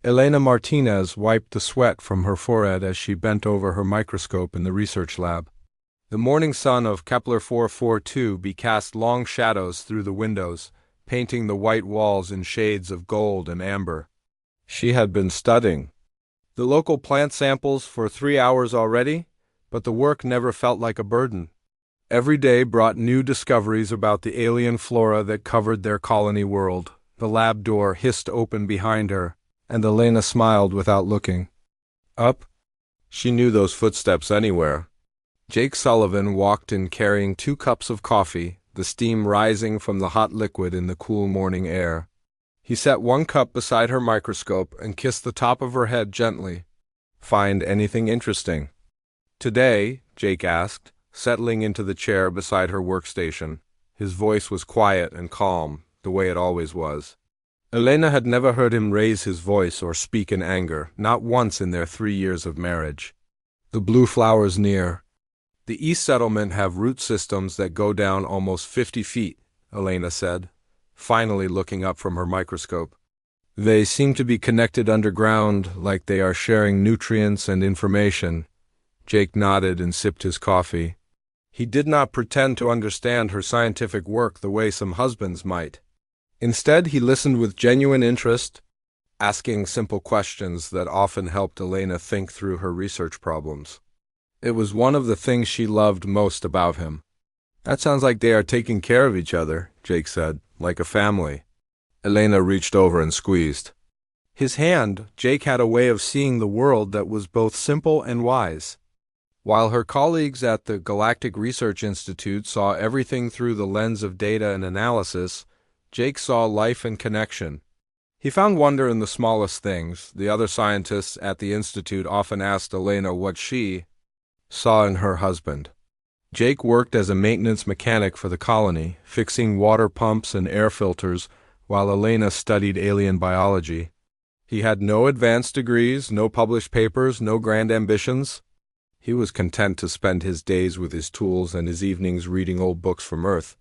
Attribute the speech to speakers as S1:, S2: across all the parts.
S1: Elena Martinez wiped the sweat from her forehead as she bent over her microscope in the research lab. The morning sun of Kepler 442b cast long shadows through the windows, painting the white walls in shades of gold and amber. She had been studying the local plant samples for 3 hours already, but the work never felt like a burden. Every day brought new discoveries about the alien flora that covered their colony world. The lab door hissed open behind her, and Elena smiled without looking up. She knew those footsteps anywhere. Jake Sullivan walked in carrying 2 cups of coffee, the steam rising from the hot liquid in the cool morning air. He set 1 cup beside her microscope and kissed the top of her head gently. "Find anything interesting?" "Today?" Jake asked, settling into the chair beside her workstation. His voice was quiet and calm, the way it always was. Elena had never heard him raise his voice or speak in anger, not once in their 3 years of marriage. "The blue flowers near the East Settlement have root systems that go down almost 50 feet, Elena said, finally looking up from her microscope. "They seem to be connected underground, like they are sharing nutrients and information." Jake nodded and sipped his coffee. He did not pretend to understand her scientific work the way some husbands might. Instead, he listened with genuine interest, asking simple questions that often helped Elena think through her research problems. It was one of the things she loved most about him. "That sounds like they are taking care of each other," Jake said, "like a family." Elena reached over and squeezed his hand. Jake had a way of seeing the world that was both simple and wise. While her colleagues at the Galactic Research Institute saw everything through the lens of data and analysis, Jake saw life and connection. He found wonder in the smallest things. The other scientists at the institute often asked Elena what she saw in her husband. Jake worked as a maintenance mechanic for the colony, fixing water pumps and air filters, while Elena studied alien biology. He had no advanced degrees, no published papers, no grand ambitions. He was content to spend his days with his tools and his evenings reading old books from Earth.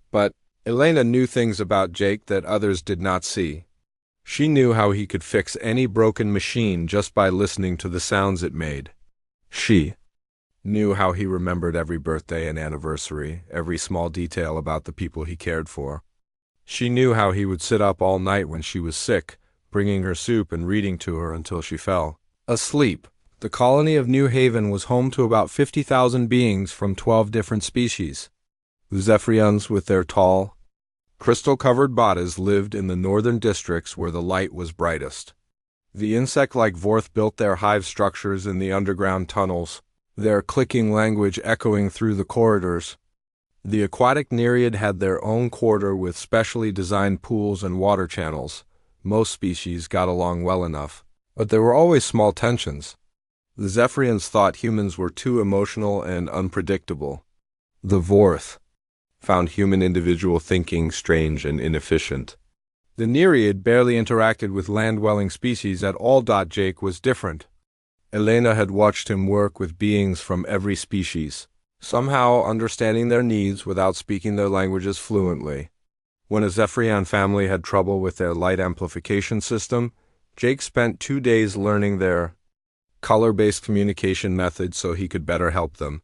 S1: But Elena knew things about Jake that others did not see. She knew how he could fix any broken machine just by listening to the sounds it made. She knew how he remembered every birthday and anniversary, every small detail about the people he cared for. She knew how he would sit up all night when she was sick, bringing her soup and reading to her until she fell asleep. The colony of New Haven was home to about 50,000 beings from 12 different species. The Zephyrians, with their tall, crystal-covered bodies, lived in the northern districts where the light was brightest. The insect-like Vorth built their hive structures in the underground tunnels, their clicking language echoing through the corridors. The aquatic Nereid had their own quarter with specially designed pools and water channels. Most species got along well enough, but there were always small tensions. The Zephyrians thought humans were too emotional and unpredictable. The Vorth found human individual thinking strange and inefficient. The Nereid barely interacted with land-dwelling species at all. Jake was different. Elena had watched him work with beings from every species, somehow understanding their needs without speaking their languages fluently. When a Zephyrian family had trouble with their light amplification system, Jake spent 2 days learning their color-based communication methods so he could better help them.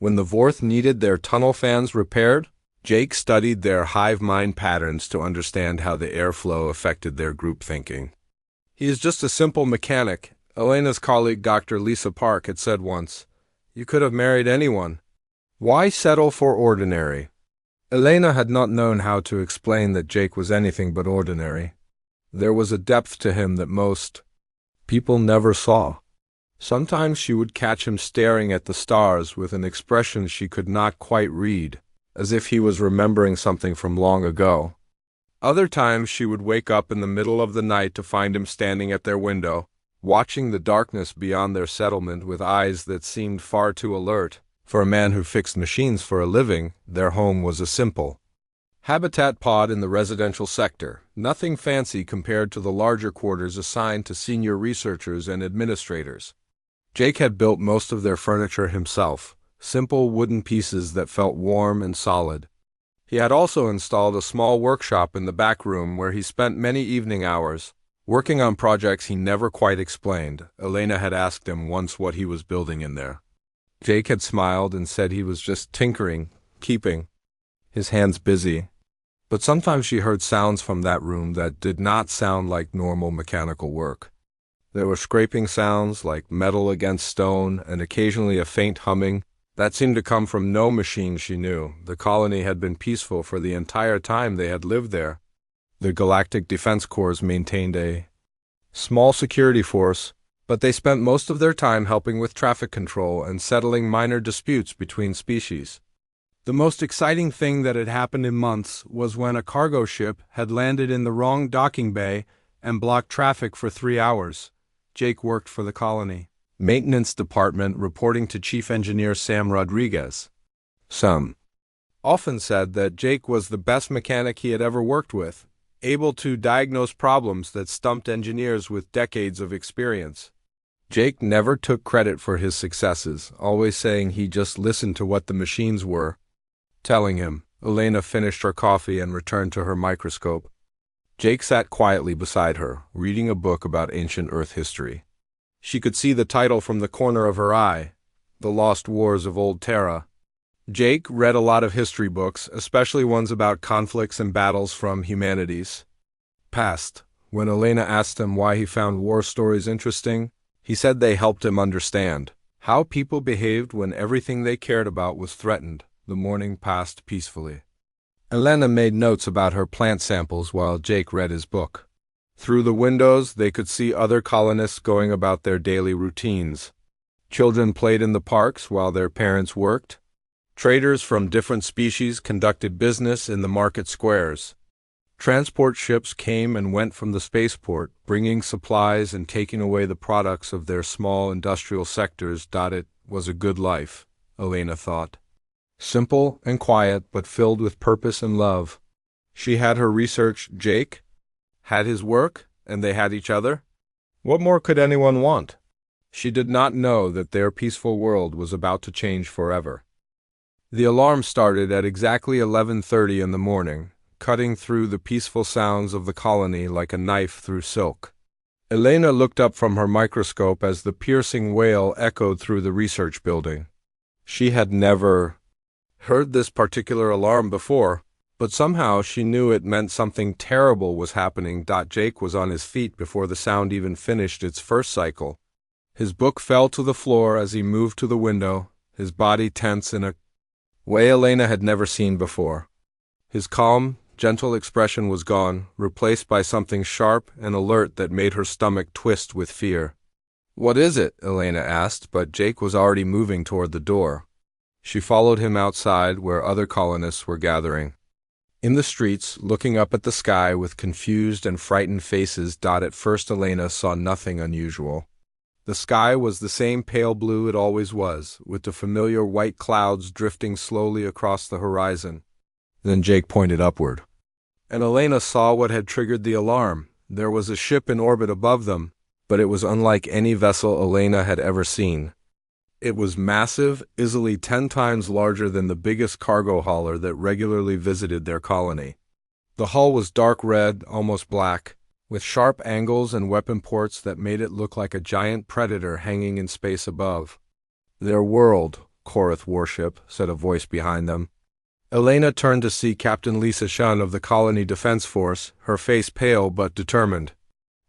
S1: When the Vorth needed their tunnel fans repaired, Jake studied their hive mind patterns to understand how the airflow affected their group thinking. "He is just a simple mechanic," Elena's colleague Dr. Lisa Park had said once. "You could have married anyone. Why settle for ordinary?" Elena had not known how to explain that Jake was anything but ordinary. There was a depth to him that most people never saw. Sometimes she would catch him staring at the stars with an expression she could not quite read, as if he was remembering something from long ago. Other times she would wake up in the middle of the night to find him standing at their window, watching the darkness beyond their settlement with eyes that seemed far too alert. For a man who fixed machines for a living, their home was a simple habitat pod in the residential sector, nothing fancy compared to the larger quarters assigned to senior researchers and administrators. Jake had built most of their furniture himself, simple wooden pieces that felt warm and solid. He had also installed a small workshop in the back room where he spent many evening hours, Working on projects he never quite explained. Elena had asked him once what he was building in there. Jake had smiled and said he was just tinkering, keeping his hands busy. But sometimes she heard sounds from that room that did not sound like normal mechanical work. There were scraping sounds like metal against stone and occasionally a faint humming that seemed to come from no machine she knew. The colony had been peaceful for the entire time they had lived there. The Galactic Defense Corps maintained a small security force, but they spent most of their time helping with traffic control and settling minor disputes between species. The most exciting thing that had happened in months was when a cargo ship had landed in the wrong docking bay and blocked traffic for 3 hours. Jake worked for the colony maintenance department, reporting to Chief Engineer Sam Rodriguez. Some often said that Jake was the best mechanic he had ever worked with, able to diagnose problems that stumped engineers with decades of experience. Jake never took credit for his successes, always saying he just listened to what the machines were telling him. Elena finished her coffee and returned to her microscope. Jake sat quietly beside her, reading a book about ancient Earth history. She could see the title from the corner of her eye, The Lost Wars of Old Terra. Jake read a lot of history books, especially ones about conflicts and battles from humanity's past. When Elena asked him why he found war stories interesting, he said they helped him understand how people behaved when everything they cared about was threatened. The morning passed peacefully. Elena made notes about her plant samples while Jake read his book. Through the windows, they could see other colonists going about their daily routines. Children played in the parks while their parents worked. Traders from different species conducted business in the market squares. Transport ships came and went from the spaceport, bringing supplies and taking away the products of their small industrial sectors. It was a good life, Elena thought. Simple and quiet, but filled with purpose and love. She had her research, Jake had his work, and they had each other. What more could anyone want? She did not know that their peaceful world was about to change forever. The alarm started at exactly 11:30 in the morning, cutting through the peaceful sounds of the colony like a knife through silk. Elena looked up from her microscope as the piercing wail echoed through the research building. She had never heard this particular alarm before, but somehow she knew it meant something terrible was happening. Jake was on his feet before the sound even finished its first cycle. His book fell to the floor as he moved to the window, his body tense in a way Elena had never seen before. His calm, gentle expression was gone, replaced by something sharp and alert that made her stomach twist with fear. "What is it?" Elena asked, but Jake was already moving toward the door. She followed him outside where other colonists were gathering. In the streets, looking up at the sky with confused and frightened faces. At first Elena saw nothing unusual. The sky was the same pale blue it always was, with the familiar white clouds drifting slowly across the horizon. Then Jake pointed upward, and Elena saw what had triggered the alarm. There was a ship in orbit above them, but it was unlike any vessel Elena had ever seen. It was massive, easily 10 times larger than the biggest cargo hauler that regularly visited their colony. The hull was dark red, almost black, with sharp angles and weapon ports that made it look like a giant predator hanging in space above. "Their world, Korath warship," said a voice behind them. Elena turned to see Captain Lisa Shun of the Colony Defense Force, her face pale but determined.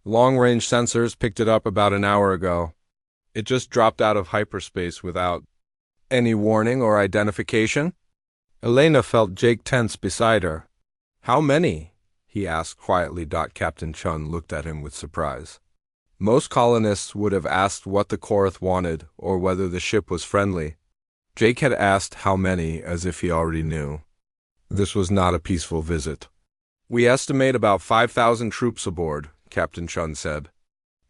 S1: "Long-range sensors picked it up about an hour ago. It just dropped out of hyperspace without any warning or identification." Elena felt Jake tense beside her. "How many?" he asked quietly. Captain Chun looked at him with surprise. Most colonists would have asked what the Korath wanted or whether the ship was friendly. Jake had asked how many as if he already knew. This was not a peaceful visit. "We estimate about 5,000 troops aboard," Captain Chun said.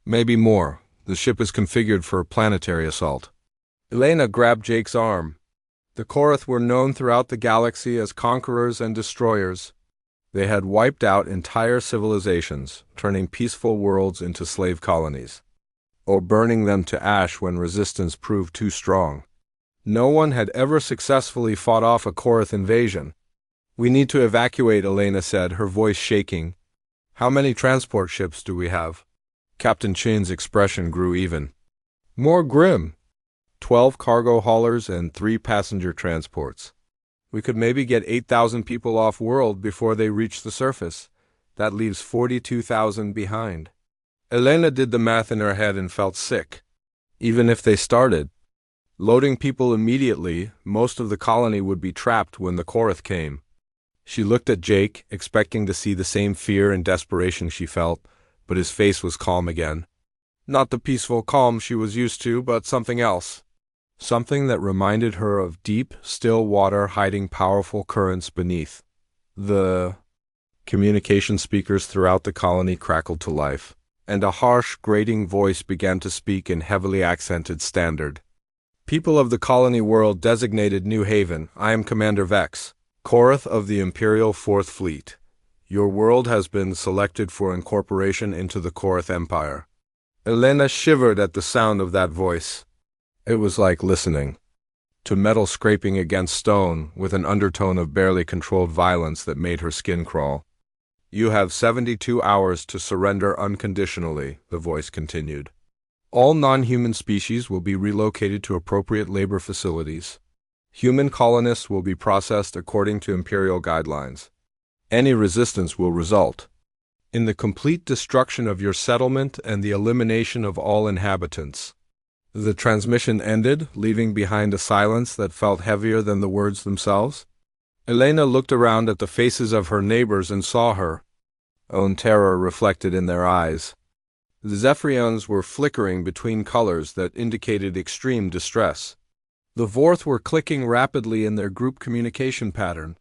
S1: "Maybe more. The ship is configured for planetary assault." Elena grabbed Jake's arm. The Korath were known throughout the galaxy as conquerors and destroyers. They had wiped out entire civilizations, turning peaceful worlds into slave colonies, or burning them to ash when resistance proved too strong. No one had ever successfully fought off a Korath invasion. "We need to evacuate," Elena said, her voice shaking. How many transport ships do we have? Captain Chin's expression grew even more grim. 12 cargo haulers and 3 passenger transports. We could maybe get 8,000 people off-world before they reach the surface. That leaves 42,000 behind. Elena did the math in her head and felt sick. Even if they started loading people immediately, most of the colony would be trapped when the Korath came. She looked at Jake, expecting to see the same fear and desperation she felt, but his face was calm again. Not the peaceful calm she was used to, but something else. Something that reminded her of deep, still water hiding powerful currents beneath. The communication speakers throughout the colony crackled to life, and a harsh, grating voice began to speak in heavily accented standard. People of the colony world designated New Haven, I am Commander Vex, Korath of the Imperial Fourth Fleet. Your world has been selected for incorporation into the Korath Empire. Elena shivered at the sound of that voice. It was like listening to metal scraping against stone with an undertone of barely controlled violence that made her skin crawl. You have 72 hours to surrender unconditionally, the voice continued. All non-human species will be relocated to appropriate labor facilities. Human colonists will be processed according to Imperial guidelines. Any resistance will result in the complete destruction of your settlement and the elimination of all inhabitants. The transmission ended, leaving behind a silence that felt heavier than the words themselves. Elena looked around at the faces of her neighbors and saw her own terror reflected in their eyes. The Zephyrians were flickering between colors that indicated extreme distress. The Vorth were clicking rapidly in their group communication pattern.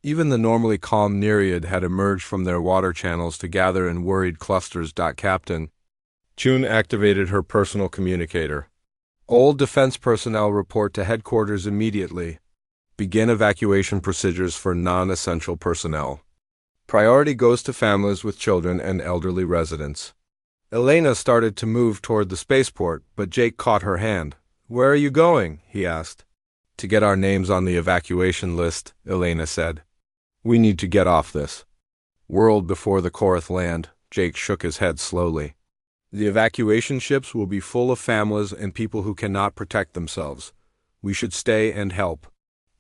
S1: Even the normally calm Nereid had emerged from their water channels to gather in worried clusters. Captain Chun activated her personal communicator. All defense personnel report to headquarters immediately. Begin evacuation procedures for non-essential personnel. Priority goes to families with children and elderly residents. Elena started to move toward the spaceport, but Jake caught her hand. Where are you going? He asked. To get our names on the evacuation list, Elena said. We need to get off this world before the Korath land. Jake shook his head slowly. The evacuation ships will be full of families and people who cannot protect themselves. We should stay and help.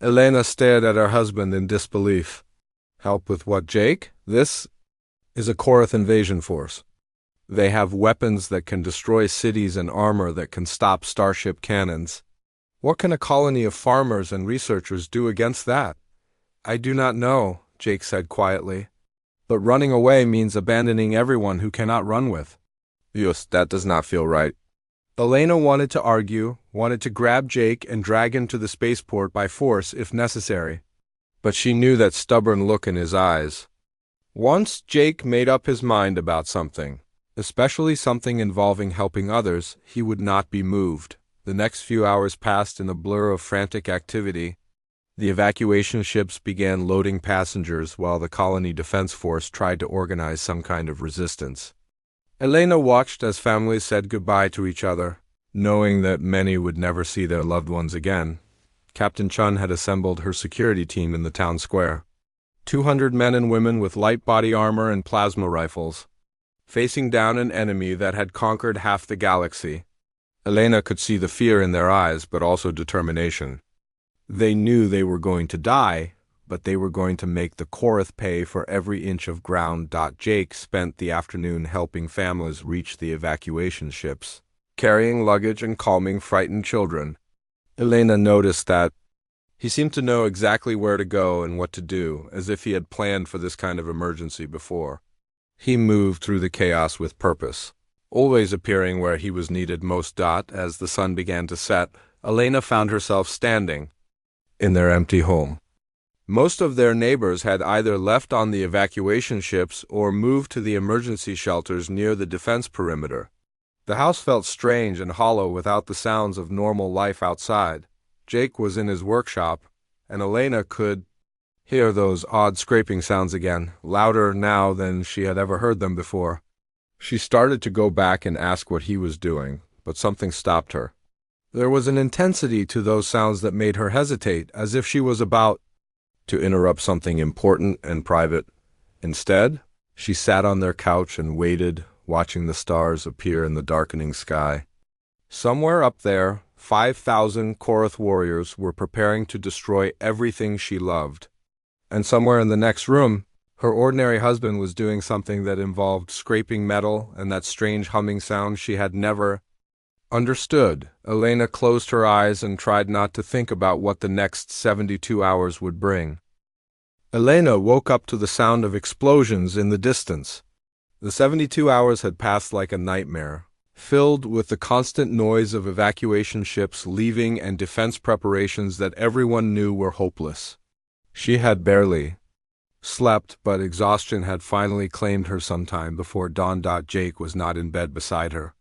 S1: Elena stared at her husband in disbelief. Help with what, Jake? This is a Korath invasion force. They have weapons that can destroy cities and armor that can stop starship cannons. What can a colony of farmers and researchers do against that? I do not know, Jake said quietly. But running away means abandoning everyone who cannot run with. Yes, that does not feel right. Elena wanted to argue, wanted to grab Jake and drag him to the spaceport by force if necessary. But she knew that stubborn look in his eyes. Once Jake made up his mind about something, especially something involving helping others, he would not be moved. The next few hours passed in a blur of frantic activity. The evacuation ships began loading passengers while the colony defense force tried to organize some kind of resistance. Elena watched as families said goodbye to each other, knowing that many would never see their loved ones again. Captain Chun had assembled her security team in the town square. 200 men and women with light body armor and plasma rifles, facing down an enemy that had conquered half the galaxy. Elena could see the fear in their eyes, but also determination. They knew they were going to die, but they were going to make the Korath pay for every inch of ground. Jake spent the afternoon helping families reach the evacuation ships, carrying luggage and calming frightened children. Elena noticed that he seemed to know exactly where to go and what to do, as if he had planned for this kind of emergency before. He moved through the chaos with purpose, always appearing where he was needed most. As the sun began to set, Elena found herself standing in their empty home. Most of their neighbors had either left on the evacuation ships or moved to the emergency shelters near the defense perimeter. The house felt strange and hollow without the sounds of normal life outside. Jake was in his workshop, and Elena could hear those odd scraping sounds again, louder now than she had ever heard them before. She started to go back and ask what he was doing, but something stopped her. There was an intensity to those sounds that made her hesitate, as if she was about to interrupt something important and private. Instead, She sat on their couch and waited, watching the stars appear in the darkening sky. Somewhere up there, 5,000 Korath warriors were preparing to destroy everything she loved. And somewhere in the next room, her ordinary husband was doing something that involved scraping metal and that strange humming sound she had never understood. Elena closed her eyes and tried not to think about what the next 72 hours would bring. Elena woke up to the sound of explosions in the distance. The 72 hours had passed like a nightmare, filled with the constant noise of evacuation ships leaving and defense preparations that everyone knew were hopeless. She had barely slept, but exhaustion had finally claimed her sometime before dawn. Jake was not in bed beside her.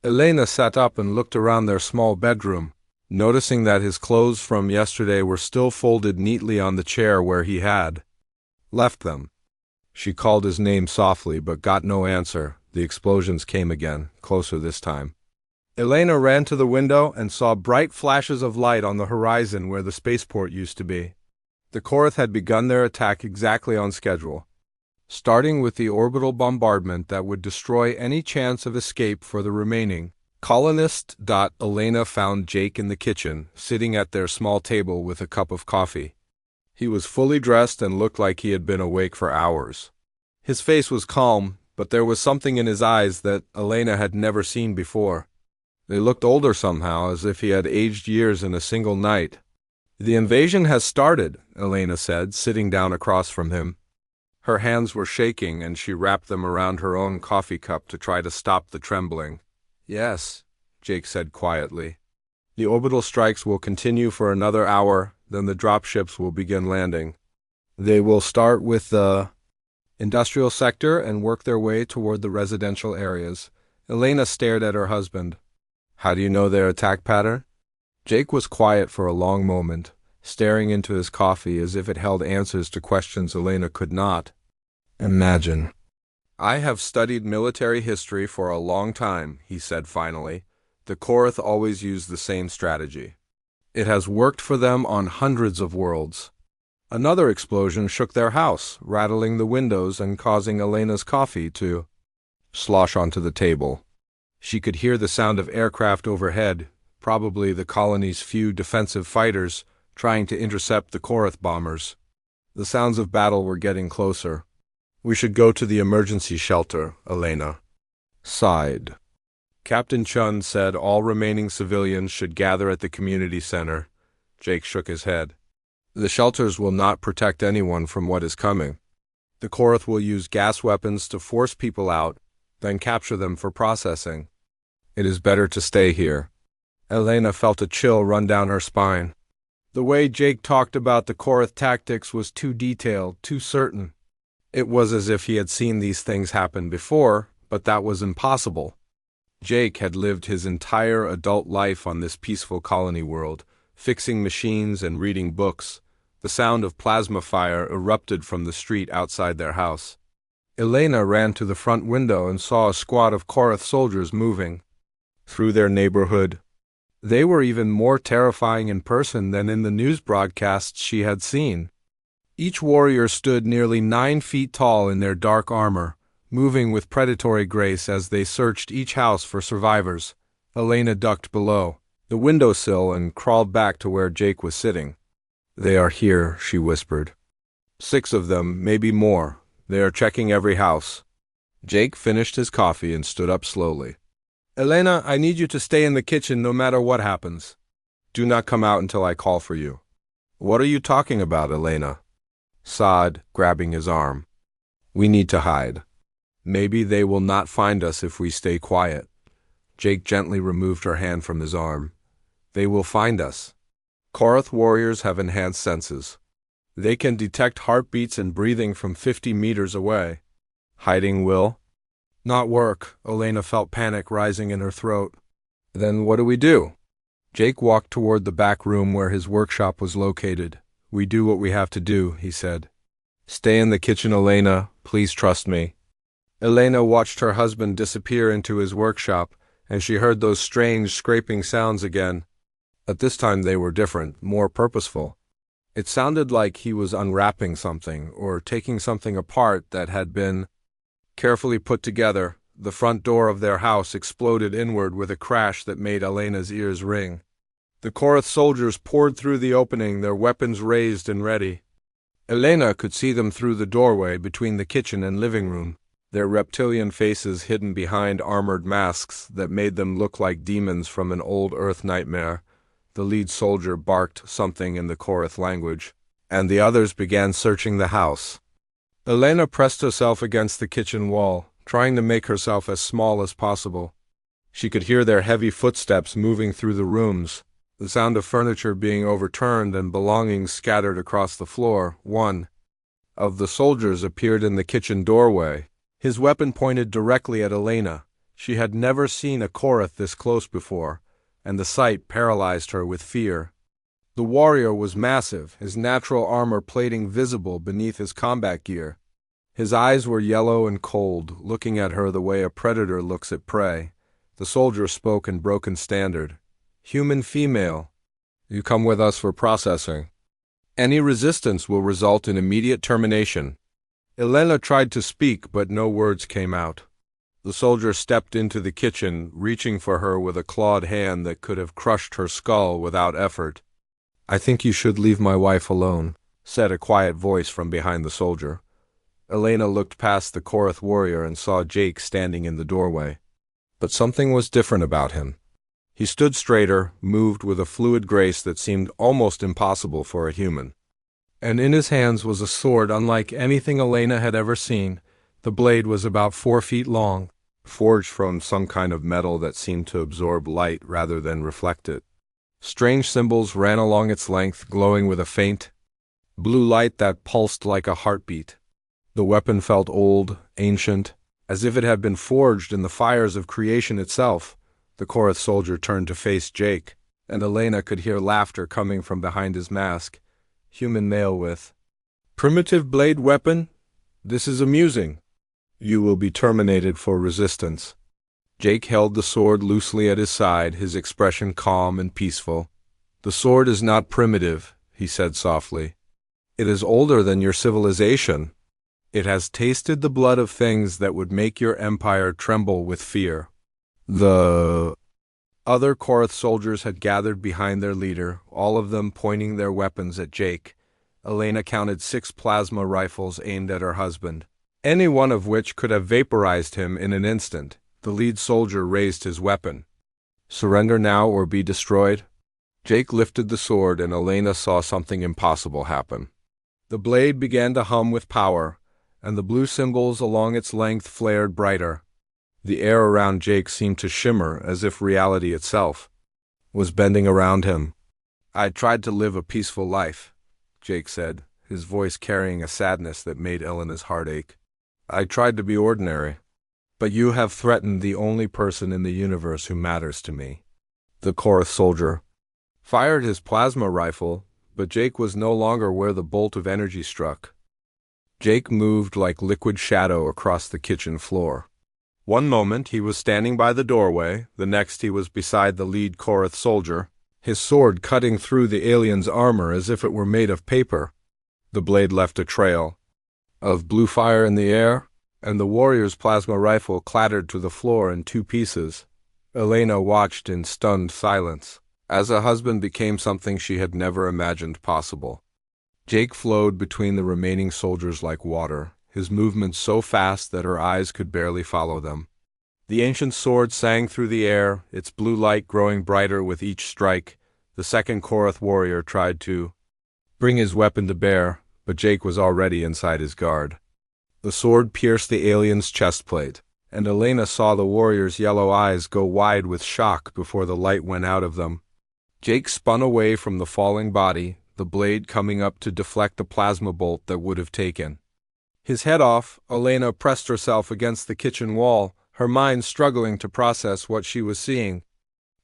S1: Elena sat up and looked around their small bedroom, noticing that his clothes from yesterday were still folded neatly on the chair where he had left them. She called his name softly but got no answer. The explosions came again, closer this time. Elena ran to the window and saw bright flashes of light on the horizon where the spaceport used to be. The Korath had begun their attack exactly on schedule, starting with the orbital bombardment that would destroy any chance of escape for the remaining colonists. Elena found Jake in the kitchen, sitting at their small table with a cup of coffee. He was fully dressed and looked like he had been awake for hours. His face was calm, but there was something in his eyes that Elena had never seen before. They looked older somehow, as if he had aged years in a single night. "The invasion has started," Elena said, sitting down across from him. Her hands were shaking, and she wrapped them around her own coffee cup to try to stop the trembling. "Yes," Jake said quietly. "The orbital strikes will continue for another hour, then the dropships will begin landing. They will start with the industrial sector and work their way toward the residential areas." Elena stared at her husband. "How do you know their attack pattern?" Jake was quiet for a long moment, staring into his coffee as if it held answers to questions Elena could not imagine. "I have studied military history for a long time," he said finally. "The Korath always use the same strategy. It has worked for them on hundreds of worlds." Another explosion shook their house, rattling the windows and causing Elena's coffee to slosh onto the table. She could hear the sound of aircraft overhead, probably the colony's few defensive fighters trying to intercept the Korath bombers. The sounds of battle were getting closer. "We should go to the emergency shelter," Elena sighed. Captain Chun said all remaining civilians should gather at the community center. Jake shook his head. "The shelters will not protect anyone from what is coming. The Korath will use gas weapons to force people out, then capture them for processing. It is better to stay here." Elena felt a chill run down her spine. The way Jake talked about the Korath tactics was too detailed, too certain. It was as if he had seen these things happen before, but that was impossible. Jake had lived his entire adult life on this peaceful colony world, fixing machines and reading books. The sound of plasma fire erupted from the street outside their house. Elena ran to the front window and saw a squad of Korath soldiers moving through their neighborhood. They were even more terrifying in person than in the news broadcasts she had seen. Each warrior stood nearly 9 feet tall in their dark armor, moving with predatory grace as they searched each house for survivors. Elena ducked below the windowsill and crawled back to where Jake was sitting. "They are here," she whispered. 6 of them, maybe more. They are checking every house." Jake finished his coffee and stood up slowly. "Elena, I need you to stay in the kitchen no matter what happens. Do not come out until I call for you." "What are you talking about, Elena?" Saad, grabbing his arm. "We need to hide. Maybe they will not find us if we stay quiet." Jake gently removed her hand from his arm. "They will find us. Korath warriors have enhanced senses. They can detect heartbeats and breathing from 50 meters away. Hiding will not work." Elena felt panic rising in her throat. "Then what do we do?" Jake walked toward the back room where his workshop was located. "We do what we have to do," he said. "Stay in the kitchen, Elena. Please trust me." Elena watched her husband disappear into his workshop, and she heard those strange scraping sounds again. At this time they were different, more purposeful. It sounded like he was unwrapping something or taking something apart that had been Carefully put together, the front door of their house exploded inward with a crash that made Elena's ears ring. The Korath soldiers poured through the opening, their weapons raised and ready. Elena could see them through the doorway between the kitchen and living room, their reptilian faces hidden behind armored masks that made them look like demons from an old Earth nightmare. The lead soldier barked something in the Korath language, and the others began searching the house. Elena pressed herself against the kitchen wall, trying to make herself as small as possible. She could hear their heavy footsteps moving through the rooms, the sound of furniture being overturned and belongings scattered across the floor. One of the soldiers appeared in the kitchen doorway, his weapon pointed directly at Elena. She had never seen a Korath this close before, and the sight paralyzed her with fear. The warrior was massive, his natural armor plating visible beneath his combat gear. His eyes were yellow and cold, looking at her the way a predator looks at prey. The soldier spoke in broken standard. "Human female, you come with us for processing. Any resistance will result in immediate termination." Elena tried to speak, but no words came out. The soldier stepped into the kitchen, reaching for her with a clawed hand that could have crushed her skull without effort. "I think you should leave my wife alone," said a quiet voice from behind the soldier. Elena looked past the Korath warrior and saw Jake standing in the doorway. But something was different about him. He stood straighter, moved with a fluid grace that seemed almost impossible for a human. And in his hands was a sword unlike anything Elena had ever seen. The blade was about 4 feet long, forged from some kind of metal that seemed to absorb light rather than reflect it. Strange symbols ran along its length, glowing with a faint blue light that pulsed like a heartbeat. The weapon felt old, ancient, as if it had been forged in the fires of creation itself. The Korath soldier turned to face Jake, and Elena could hear laughter coming from behind his mask. Human male with primitive blade weapon? This is amusing. You will be terminated for resistance. Jake held the sword loosely at his side, his expression calm and peaceful. "The sword is not primitive," he said softly. "It is older than your civilization. It has tasted the blood of things that would make your empire tremble with fear." The other Korath soldiers had gathered behind their leader, all of them pointing their weapons at Jake. Elena counted 6 plasma rifles aimed at her husband, any one of which could have vaporized him in an instant. The lead soldier raised his weapon. "Surrender now or be destroyed." Jake lifted the sword, and Elena saw something impossible happen. The blade began to hum with power, and the blue symbols along its length flared brighter. The air around Jake seemed to shimmer as if reality itself was bending around him. "I tried to live a peaceful life," Jake said, his voice carrying a sadness that made Elena's heart ache. "I tried to be ordinary. But you have threatened the only person in the universe who matters to me." The Korath soldier fired his plasma rifle, but Jake was no longer where the bolt of energy struck. Jake moved like liquid shadow across the kitchen floor. One moment he was standing by the doorway, the next he was beside the lead Korath soldier, his sword cutting through the alien's armor as if it were made of paper. The blade left a trail of blue fire in the air, and the warrior's plasma rifle clattered to the floor in 2 pieces. Elena watched in stunned silence, as a husband became something she had never imagined possible. Jake flowed between the remaining soldiers like water, his movements so fast that her eyes could barely follow them. The ancient sword sang through the air, its blue light growing brighter with each strike. The second Korath warrior tried to bring his weapon to bear, but Jake was already inside his guard. The sword pierced the alien's chestplate, and Elena saw the warrior's yellow eyes go wide with shock before the light went out of them. Jake spun away from the falling body, the blade coming up to deflect the plasma bolt that would have taken his head off. Elena pressed herself against the kitchen wall, her mind struggling to process what she was seeing.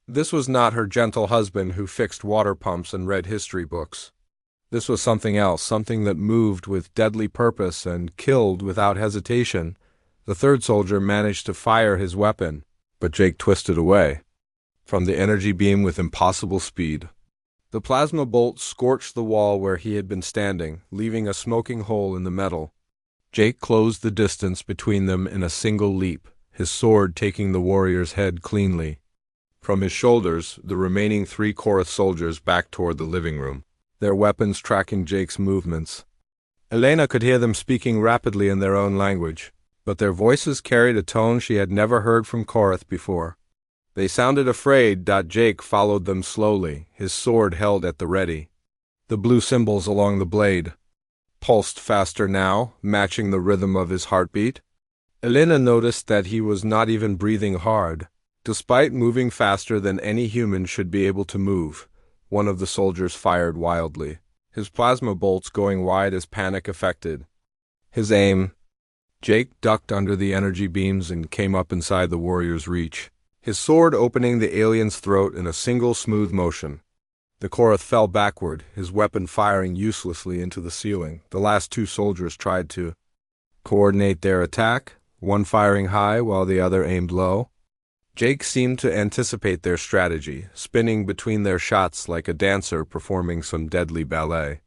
S1: This was not her gentle husband who fixed water pumps and read history books. This was something else, something that moved with deadly purpose and killed without hesitation. The third soldier managed to fire his weapon, but Jake twisted away from the energy beam with impossible speed. The plasma bolt scorched the wall where he had been standing, leaving a smoking hole in the metal. Jake closed the distance between them in a single leap, his sword taking the warrior's head cleanly. From his shoulders, the remaining 3 Korath soldiers backed toward the living room, their weapons tracking Jake's movements. Elena could hear them speaking rapidly in their own language, but their voices carried a tone she had never heard from Korath before. They sounded afraid. Jake followed them slowly, his sword held at the ready. The blue symbols along the blade pulsed faster now, matching the rhythm of his heartbeat. Elena noticed that he was not even breathing hard. Despite moving faster than any human should be able to move, one of the soldiers fired wildly, his plasma bolts going wide as panic affected. His aim. Jake ducked under the energy beams and came up inside the warrior's reach, his sword opening the alien's throat in a single smooth motion. The Korath fell backward, his weapon firing uselessly into the ceiling. The last 2 soldiers tried to coordinate their attack, one firing high while the other aimed low. Jake seemed to anticipate their strategy, spinning between their shots like a dancer performing some deadly ballet.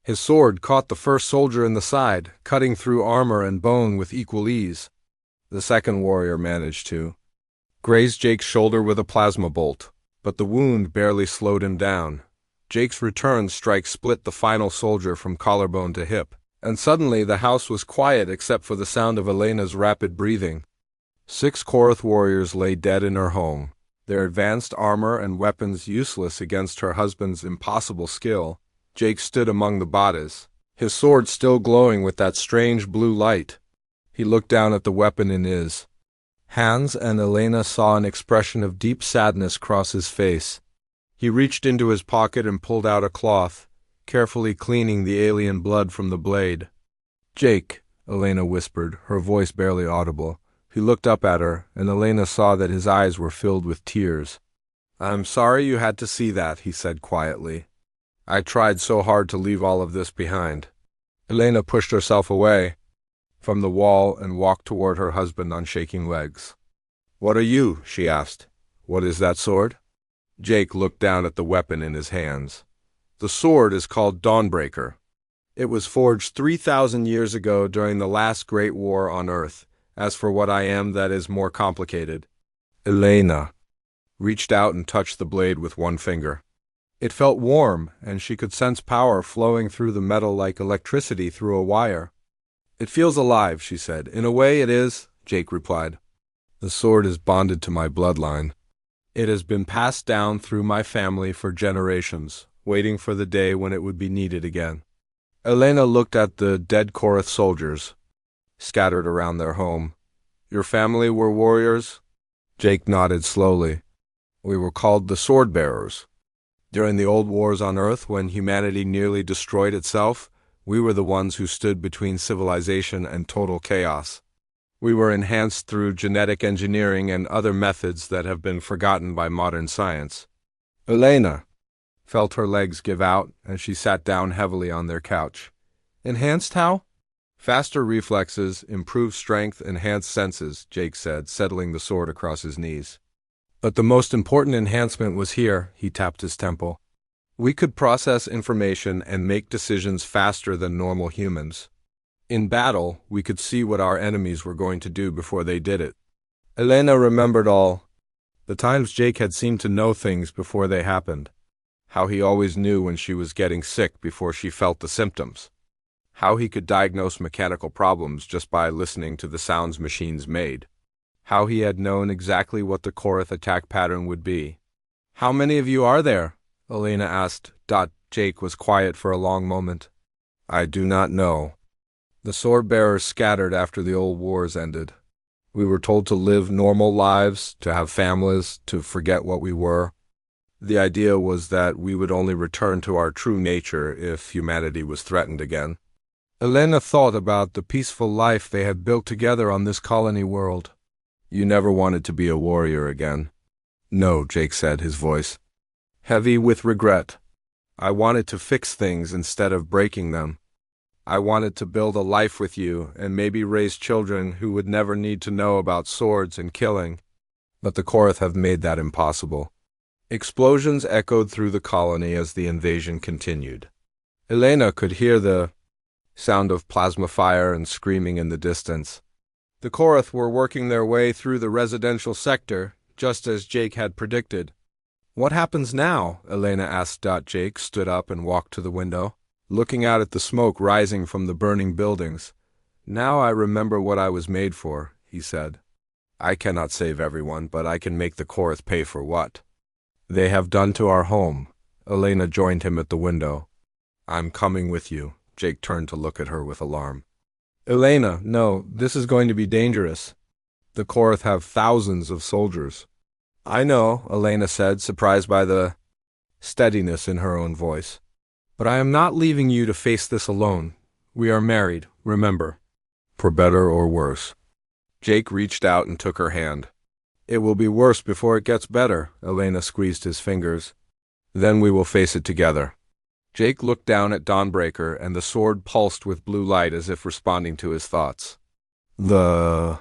S1: His sword caught the first soldier in the side, cutting through armor and bone with equal ease. The second warrior managed to graze Jake's shoulder with a plasma bolt, but the wound barely slowed him down. Jake's return strike split the final soldier from collarbone to hip, and suddenly the house was quiet except for the sound of Elena's rapid breathing. 6 Korath warriors lay dead in her home, their advanced armor and weapons useless against her husband's impossible skill. Jake stood among the bodies, his sword still glowing with that strange blue light. He looked down at the weapon in his hands, and Elena saw an expression of deep sadness cross his face. He reached into his pocket and pulled out a cloth, carefully cleaning the alien blood from the blade. "Jake," Elena whispered, her voice barely audible. He looked up at her, and Elena saw that his eyes were filled with tears. "I'm sorry you had to see that," he said quietly. "I tried so hard to leave all of this behind." Elena pushed herself away from the wall and walked toward her husband on shaking legs. "What are you?" she asked. "What is that sword?" Jake looked down at the weapon in his hands. "The sword is called Dawnbreaker. It was forged 3,000 years ago during the last great war on Earth. As for what I am, that is more complicated." Elena reached out and touched the blade with one finger. It felt warm, and she could sense power flowing through the metal like electricity through a wire. "It feels alive," she said. "In a way it is," Jake replied. "The sword is bonded to my bloodline. It has been passed down through my family for generations, waiting for the day when it would be needed again." Elena looked at the dead Korath soldiers, scattered around their home. "Your family were warriors?" Jake nodded slowly. "We were called the Sword Bearers. During the old wars on Earth, when humanity nearly destroyed itself, we were the ones who stood between civilization and total chaos. We were enhanced through genetic engineering and other methods that have been forgotten by modern science." Elena felt her legs give out, and she sat down heavily on their couch. "Enhanced how?" "Faster reflexes, improved strength, enhanced senses," Jake said, settling the sword across his knees. "But the most important enhancement was here," he tapped his temple. "We could process information and make decisions faster than normal humans. In battle, we could see what our enemies were going to do before they did it." Elena remembered all the times Jake had seemed to know things before they happened. How he always knew when she was getting sick before she felt the symptoms. How he could diagnose mechanical problems just by listening to the sounds machines made. How he had known exactly what the Korath attack pattern would be. "How many of you are there?" Elena asked. Jake was quiet for a long moment. "I do not know. The sword bearers scattered after the old wars ended. We were told to live normal lives, to have families, to forget what we were. The idea was that we would only return to our true nature if humanity was threatened again." Elena thought about the peaceful life they had built together on this colony world. "You never wanted to be a warrior again?" "No," Jake said, his voice heavy with regret. "I wanted to fix things instead of breaking them. I wanted to build a life with you and maybe raise children who would never need to know about swords and killing. But the Korath have made that impossible." Explosions echoed through the colony as the invasion continued. Elena could hear the sound of plasma fire and screaming in the distance. The Korath were working their way through the residential sector, just as Jake had predicted. "What happens now?" Elena asked. Jake stood up and walked to the window, looking out at the smoke rising from the burning buildings. "Now I remember what I was made for," he said. "I cannot save everyone, but I can make the Korath pay for what they have done to our home." Elena joined him at the window. "I'm coming with you." Jake turned to look at her with alarm. "Elena, no, this is going to be dangerous. The Korath have thousands of soldiers." "I know," Elena said, surprised by the steadiness in her own voice. "But I am not leaving you to face this alone. We are married, remember. For better or worse." Jake reached out and took her hand. "It will be worse before it gets better." Elena squeezed his fingers. "Then we will face it together." Jake looked down at Dawnbreaker, and the sword pulsed with blue light as if responding to his thoughts. "The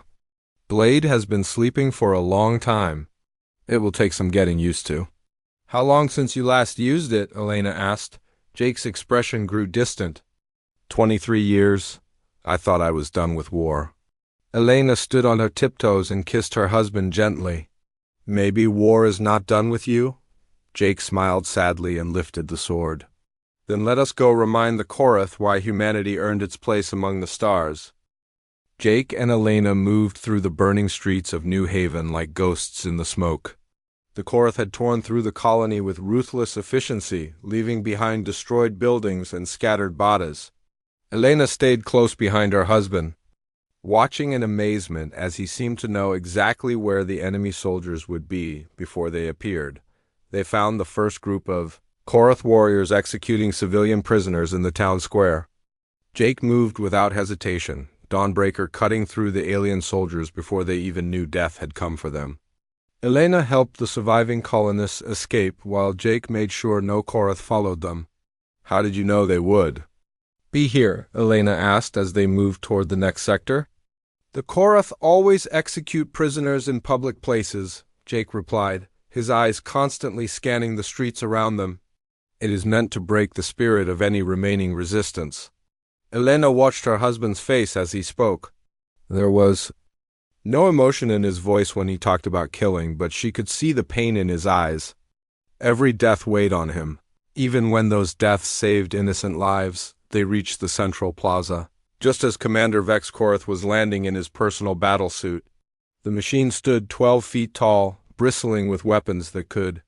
S1: blade has been sleeping for a long time. It will take some getting used to." "How long since you last used it?" Elena asked. Jake's expression grew distant. 23 years. I thought I was done with war." Elena stood on her tiptoes and kissed her husband gently. "Maybe war is not done with you?" Jake smiled sadly and lifted the sword. "Then let us go remind the Korath why humanity earned its place among the stars." Jake and Elena moved through the burning streets of New Haven like ghosts in the smoke. The Korath had torn through the colony with ruthless efficiency, leaving behind destroyed buildings and scattered bodies. Elena stayed close behind her husband, watching in amazement as he seemed to know exactly where the enemy soldiers would be before they appeared. They found the first group of Korath warriors executing civilian prisoners in the town square. Jake moved without hesitation, Dawnbreaker cutting through the alien soldiers before they even knew death had come for them. Elena helped the surviving colonists escape while Jake made sure no Korath followed them. "How did you know they would?" "Be here," Elena asked as they moved toward the next sector. "The Korath always execute prisoners in public places," Jake replied, his eyes constantly scanning the streets around them. "It is meant to break the spirit of any remaining resistance." Elena watched her husband's face as he spoke. There was no emotion in his voice when he talked about killing, but she could see the pain in his eyes. Every death weighed on him. Even when those deaths saved innocent lives, they reached the central plaza. Just as Commander Vex Korath was landing in his personal battlesuit, the machine stood 12 feet tall, bristling with weapons that could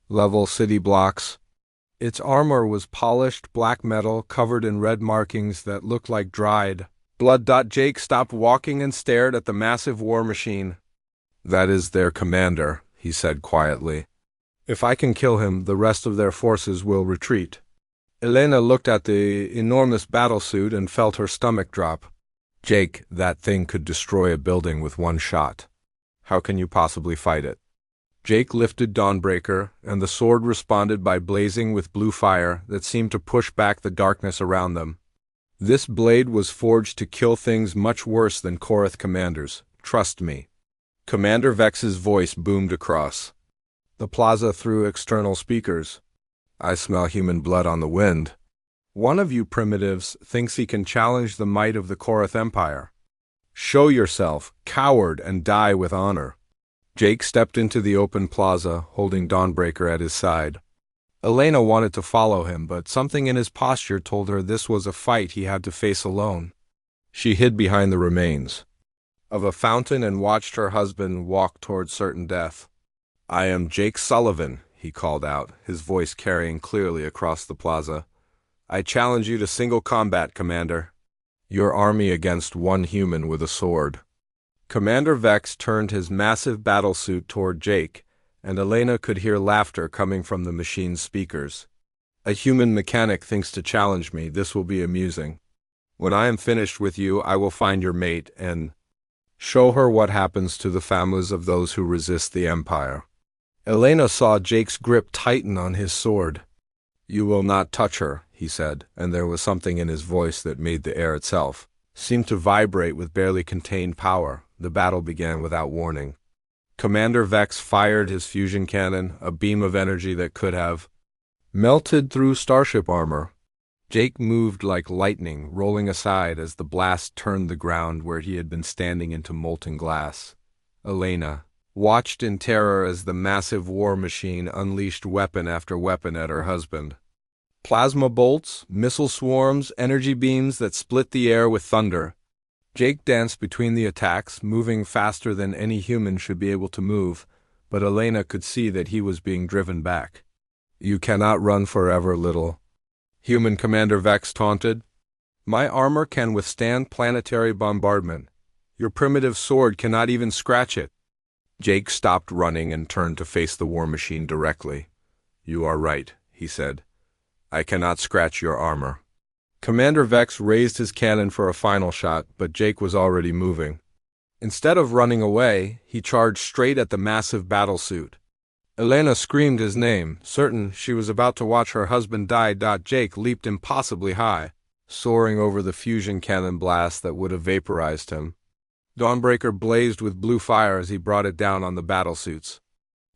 S1: level city blocks. Its armor was polished black metal covered in red markings that looked like dried blood. Jake stopped walking and stared at the massive war machine. "That is their commander," he said quietly. "If I can kill him, the rest of their forces will retreat." Elena looked at the enormous battlesuit and felt her stomach drop. "Jake, that thing could destroy a building with one shot. How can you possibly fight it?" Jake lifted Dawnbreaker, and the sword responded by blazing with blue fire that seemed to push back the darkness around them. "This blade was forged to kill things much worse than Korath commanders. Trust me." Commander Vex's voice boomed across the plaza through external speakers. "I smell human blood on the wind. One of you primitives thinks he can challenge the might of the Korath Empire. Show yourself, coward, and die with honor." Jake stepped into the open plaza, holding Dawnbreaker at his side. Elena wanted to follow him, but something in his posture told her this was a fight he had to face alone. She hid behind the remains of a fountain and watched her husband walk toward certain death. "I am Jake Sullivan," he called out, his voice carrying clearly across the plaza. "I challenge you to single combat, Commander. Your army against one human with a sword." Commander Vex turned his massive battlesuit toward Jake, and Elena could hear laughter coming from the machine's speakers. "A human mechanic thinks to challenge me. This will be amusing. When I am finished with you, I will find your mate and show her what happens to the families of those who resist the Empire." Elena saw Jake's grip tighten on his sword. "You will not touch her," he said, and there was something in his voice that made the air itself seem to vibrate with barely contained power. The battle began without warning. Commander Vex fired his fusion cannon, a beam of energy that could have melted through starship armor. Jake moved like lightning, rolling aside as the blast turned the ground where he had been standing into molten glass. Elena watched in terror as the massive war machine unleashed weapon after weapon at her husband. Plasma bolts, missile swarms, energy beams that split the air with thunder. Jake danced between the attacks, moving faster than any human should be able to move, but Elena could see that he was being driven back. "You cannot run forever, little human," Commander Vex taunted. "My armor can withstand planetary bombardment. Your primitive sword cannot even scratch it." Jake stopped running and turned to face the war machine directly. "You are right," he said. "I cannot scratch your armor." Commander Vex raised his cannon for a final shot, but Jake was already moving. Instead of running away, he charged straight at the massive battlesuit. Elena screamed his name, certain she was about to watch her husband die. Jake leaped impossibly high, soaring over the fusion cannon blast that would have vaporized him. Dawnbreaker blazed with blue fire as he brought it down on the battlesuits.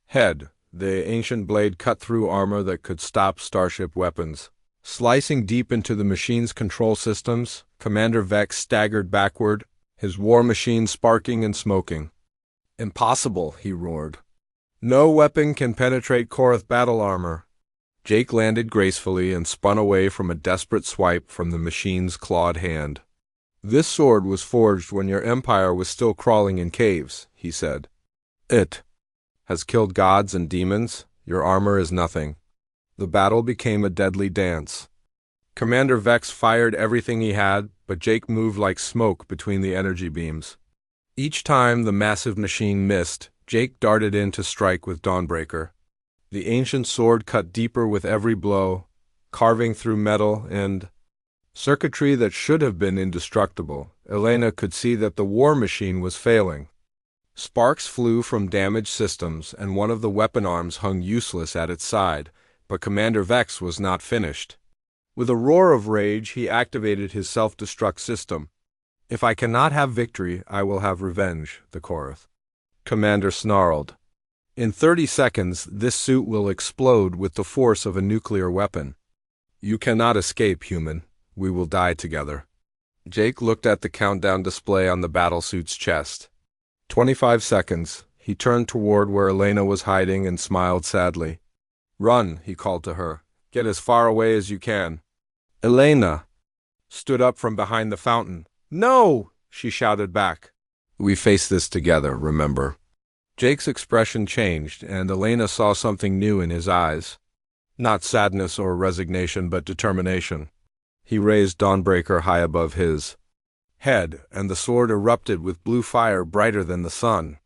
S1: Head, the ancient blade cut through armor that could stop starship weapons. Slicing deep into the machine's control systems, Commander Vex staggered backward, his war machine sparking and smoking. "Impossible," he roared. "No weapon can penetrate Korath battle armor." Jake landed gracefully and spun away from a desperate swipe from the machine's clawed hand. "This sword was forged when your empire was still crawling in caves," he said. "It has killed gods and demons. Your armor is nothing." The battle became a deadly dance. Commander Vex fired everything he had, but Jake moved like smoke between the energy beams. Each time the massive machine missed, Jake darted in to strike with Dawnbreaker. The ancient sword cut deeper with every blow, carving through metal and circuitry that should have been indestructible. Elena could see that the war machine was failing. Sparks flew from damaged systems, and one of the weapon arms hung useless at its side, but Commander Vex was not finished. With a roar of rage, he activated his self-destruct system. "If I cannot have victory, I will have revenge," the Korath commander snarled. "In 30 seconds, this suit will explode with the force of a nuclear weapon. You cannot escape, human. We will die together." Jake looked at the countdown display on the battlesuit's chest. 25 seconds. He turned toward where Elena was hiding and smiled sadly. "Run," he called to her. "Get as far away as you can." Elena stood up from behind the fountain. "No!" she shouted back. "We face this together, remember." Jake's expression changed, and Elena saw something new in his eyes. Not sadness or resignation, but determination. He raised Dawnbreaker high above his head, and the sword erupted with blue fire brighter than the sun.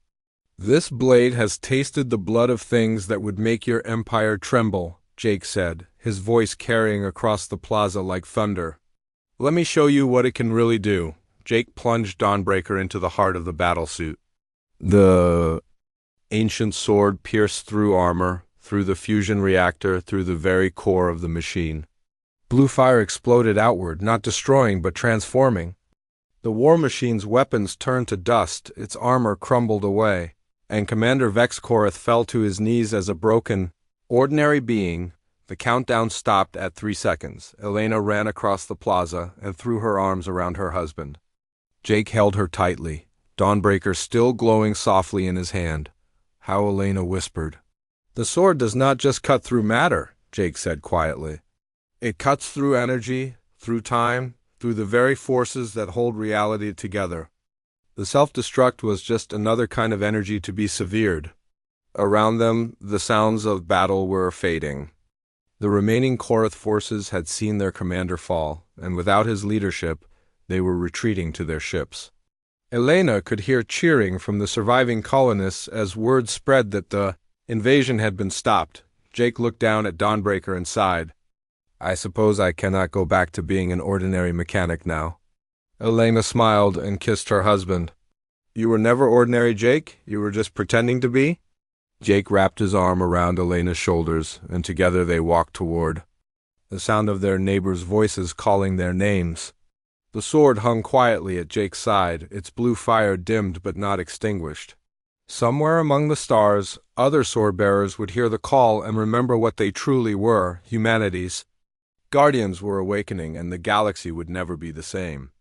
S1: "This blade has tasted the blood of things that would make your empire tremble," Jake said, his voice carrying across the plaza like thunder. "Let me show you what it can really do." Jake plunged Dawnbreaker into the heart of the battlesuit. The ancient sword pierced through armor, through the fusion reactor, through the very core of the machine. Blue fire exploded outward, not destroying but transforming. The war machine's weapons turned to dust, its armor crumbled away, and Commander Vex Korath fell to his knees as a broken, ordinary being. The countdown stopped at 3 seconds. Elena ran across the plaza and threw her arms around her husband. Jake held her tightly, Dawnbreaker still glowing softly in his hand. How Elena whispered. "The sword does not just cut through matter," Jake said quietly. "It cuts through energy, through time, through the very forces that hold reality together." The self-destruct was just another kind of energy to be severed. Around them, the sounds of battle were fading. The remaining Korath forces had seen their commander fall, and without his leadership, they were retreating to their ships. Elena could hear cheering from the surviving colonists as word spread that the invasion had been stopped. Jake looked down at Dawnbreaker and sighed. "I suppose I cannot go back to being an ordinary mechanic now." Elena smiled and kissed her husband. "You were never ordinary, Jake? You were just pretending to be?" Jake wrapped his arm around Elena's shoulders, and together they walked toward the sound of their neighbors' voices calling their names. The sword hung quietly at Jake's side, its blue fire dimmed but not extinguished. Somewhere among the stars, other sword-bearers would hear the call and remember what they truly were, humanity's Guardians were awakening and the galaxy would never be the same.